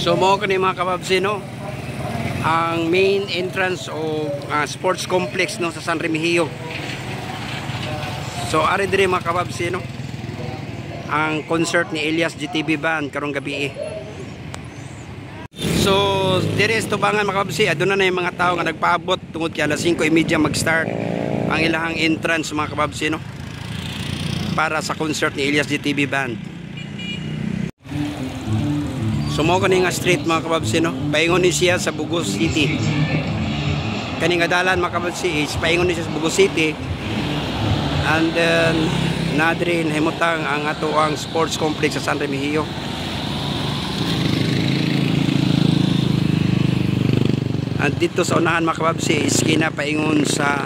So mo ko ni mga kababsi, no, ang main entrance o sports complex, no, sa San Remigio. So ari dire mga kababsi, no, ang concert ni Elias GTV Band karong gabi. So dire sa tubangan mga kababsi, aduna na yung mga tao nga nagpaabot tungod kay alas 5:30 mag-start ang ilahang entrance mga kababsi, no, para sa concert ni Elias GTV Band. So mo kani nga street mga kababsi, no, paingon ni siya sa Bugos City. Kani nga dalan mga kababsi is paingon ni siya sa Bugos City, and then nadri nahimutang ang ato ang sports complex sa San Remigio. At dito sa unahan mga kababsi is kinapaingon sa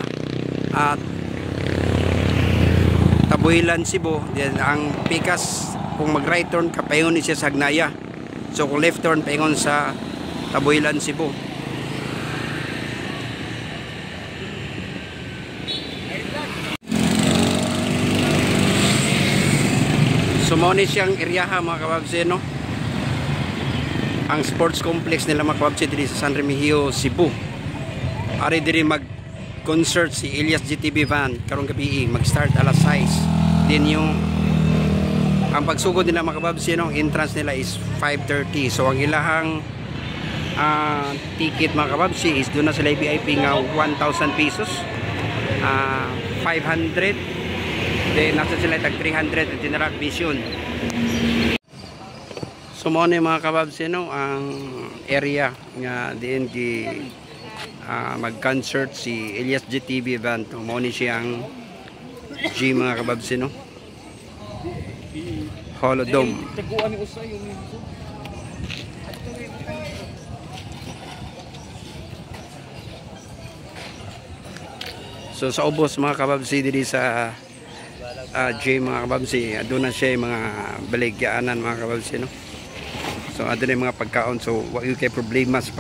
Tabuilan, Cebu. Then ang pikas kung mag right turn ka paingon ni siya sa Hagnaya. So kung left turn paingon sa Tabuilan, Cebu. So mo ni siyang area mga kababsi, no, ang sports complex nila mga kababsi diri sa San Remigio, Cebu. Ari diri mag concert si Elias GTV Band karong gabi, mag-start alas 6. Then yung ang pagsugod nila mga kababsi, no, entrance nila is 5:30. So ang ilahang ticket mga kababsi is doon na sila VIP nga 1,000 pesos, 500. Then nasa sila tag 300 at general admission. So mo ni mga kababsi, no, ang area nga diin di mag-concert si Elias GTV Band. Mo ni siyang G mga kababsi, no, Holodome. So sa ubos mga kababsi diri sa J mga kababsi, doon na siya mga baligyaanan mga kababsi, no. So adun na mga pagkaon, so wa yung kay problema sa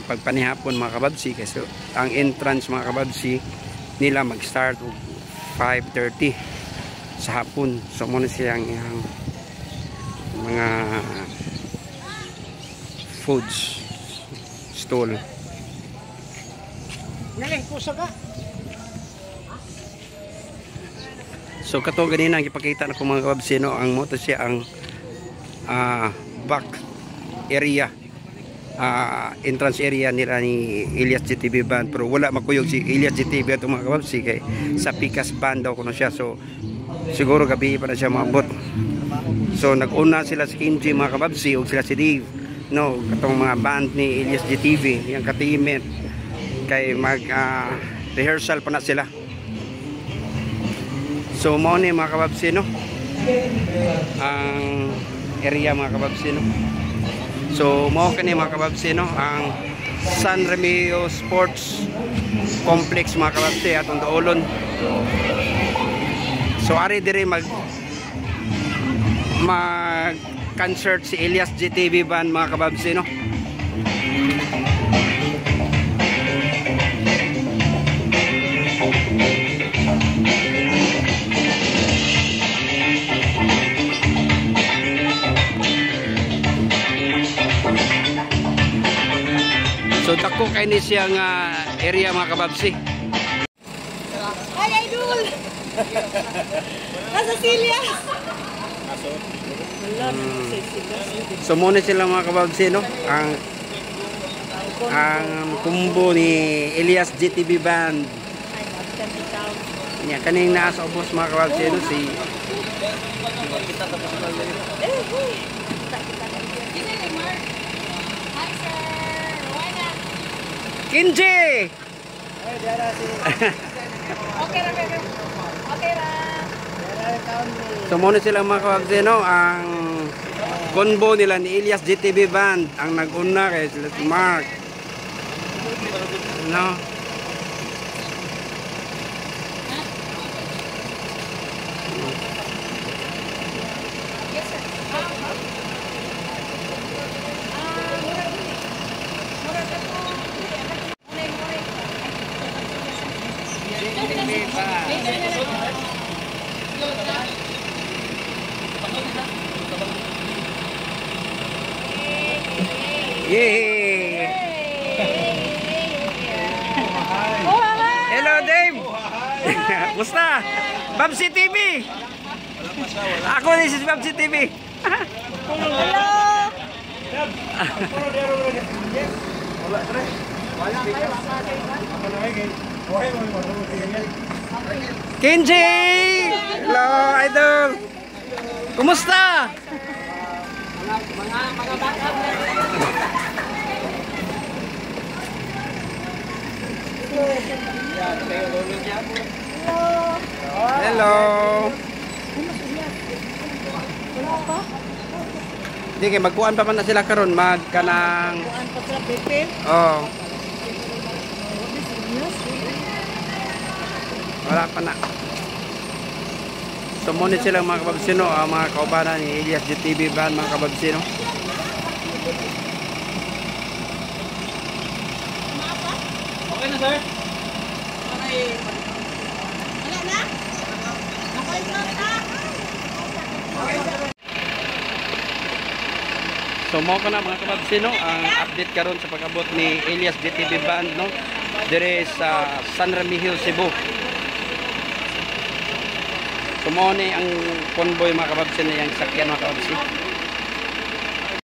pagpanihapon mga kababsi, kasi ang entrance mga kababsi nila mag-start 5:30 sa hapon. So muna siyang mga foods stall. So kato ganina ang ipakita na ko mga kababsi, no, ang moto siya ang back area, entrance area nila ni Elias GTV Band, pero wala makuyog si Elias GTV at mga kababsi kay sa Pikas Band daw kuno siya. So siguro gabi pa na siya maabot. So nag-una sila si Kinji mga kababsi o sila si Dave, no, katong mga band ni Elias GTV yung katimet kay mag rehearsal pa na sila. So mo ni mga kababsi, no, ang area mga kababsi, no. So mo kani mga kababsi, no, ang San Remigio Sports Complex mga kababsi atong daolon. So ari dire mag concert si Elias GTV Band mga kababsi, no. So dako kay ni siya nga area mga kababsi. Ay idol. Nasa Silya. So muna sila mga kababsi, no, ang kumbo ni Elias GTV Band. Nya kaning naa sa ubos mga kababsi, no, si Kinji. Okay ra. So muna sila mga kababsi, no, ang combo nila ni Elias GTV Band. Ang nag-una kay sila si Mark, no. Yes sir. Yay! Hello, Dave! Musta? Babsi TV! Ako din si Babsi TV. Hello! Kenji! Hello, idol! Kumusta? Mga backup. Hello! Wala pa? Hindi kay magkuan pa man na sila karon magkanang Kuhaan pa sila pipil. oh, wala pa na. Sumunod sila mga kababsino, mga kaubanan ni Elias GTV Band mga kababsino. Okay na, sir? Wala na? Okay na? So mo ko na mga kababsino ang update karon sa pag-abot ni Elias GTV Band no dire sa San Remigio, Cebu. So mo ni ang convoy mga kababsino yang sakyan mga kababsino.